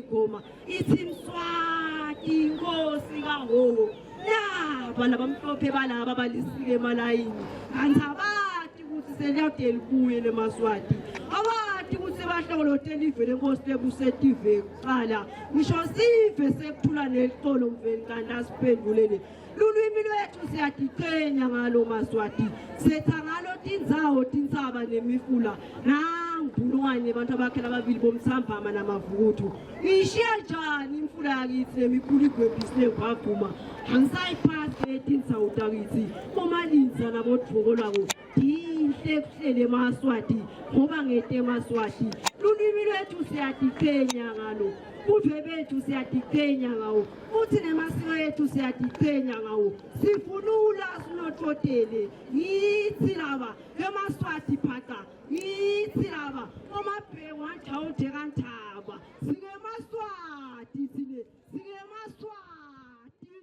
igoma ithi Mswati inkosi kaHhohho laba labamhlophe balaba balisike emalayini kanti abathi ukuthi seliyade libuye leMaswati abathi ukuthi sebahlongolothe live lenkosi lebusetive kuqala ngisho sive sekuthula nelitolo mveni kanti asiphendulele lulwimi lwethu siyadiqenya ngalo Maswati setha ngalo tintsaba nemifula nangibulungane abantu abakhela ababili bomthambama namavukuthu ngishiya njani imfula yakithi nemifula igwebhisi negwavuma angisayiphathi tinsawu takithi komalinza nabodvoko lwako dinhle kuhlele eMaswati ngoba ngete eMaswati lulwimi lwethu siyadiqenya ngalo udwe bethu siyadiqenya ngawo futhi nemasiko ethu siyadiqenya ngawo sivunula sinothotele yithi laba eMaswati phaqa yithi laba omabheko anjawude kantaba sike eMaswati thine sike eMaswati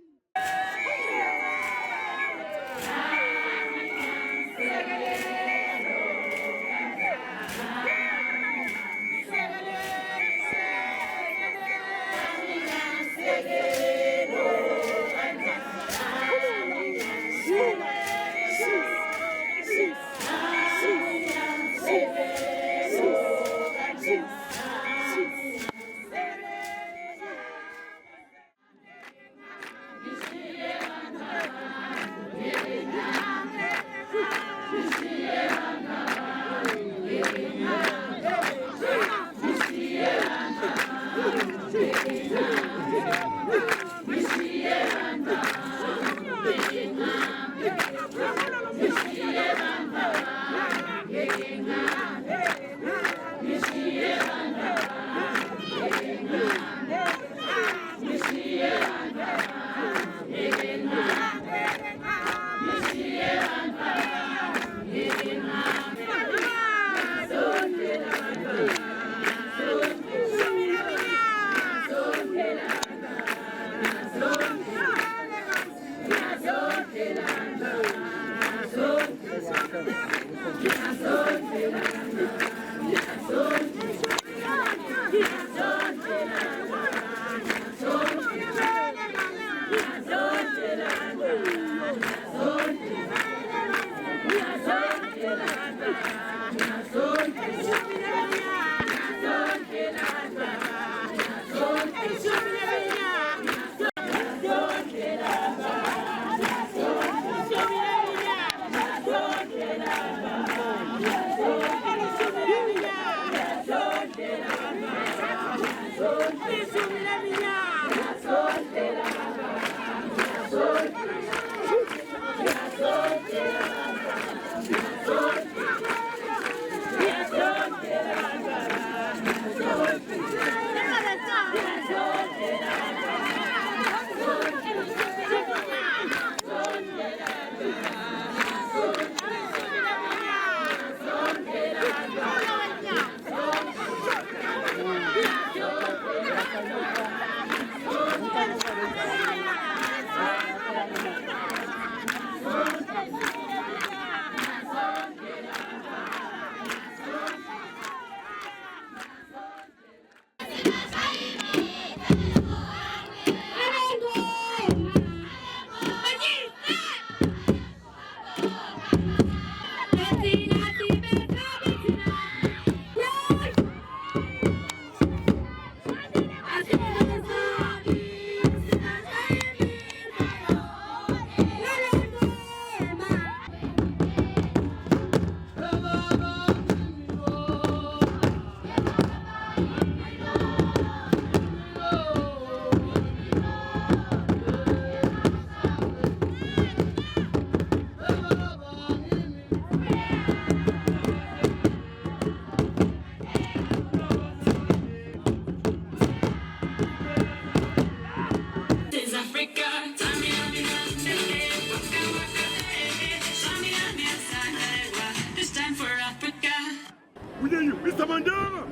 Mr. Mandela!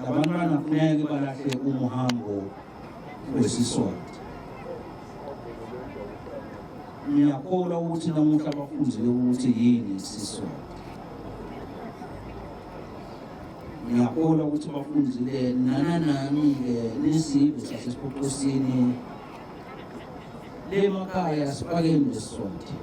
Abantwana kufuneka balahle umuhambo wesiswati. Ngiyakholwa ukuthi namuhla bafundile ukuthi yini isiswati. Ngiyakholwa ukuthi bafundile nani-ke nesizwe sasesiphokosini lemakhaya sifakeni lesiswati.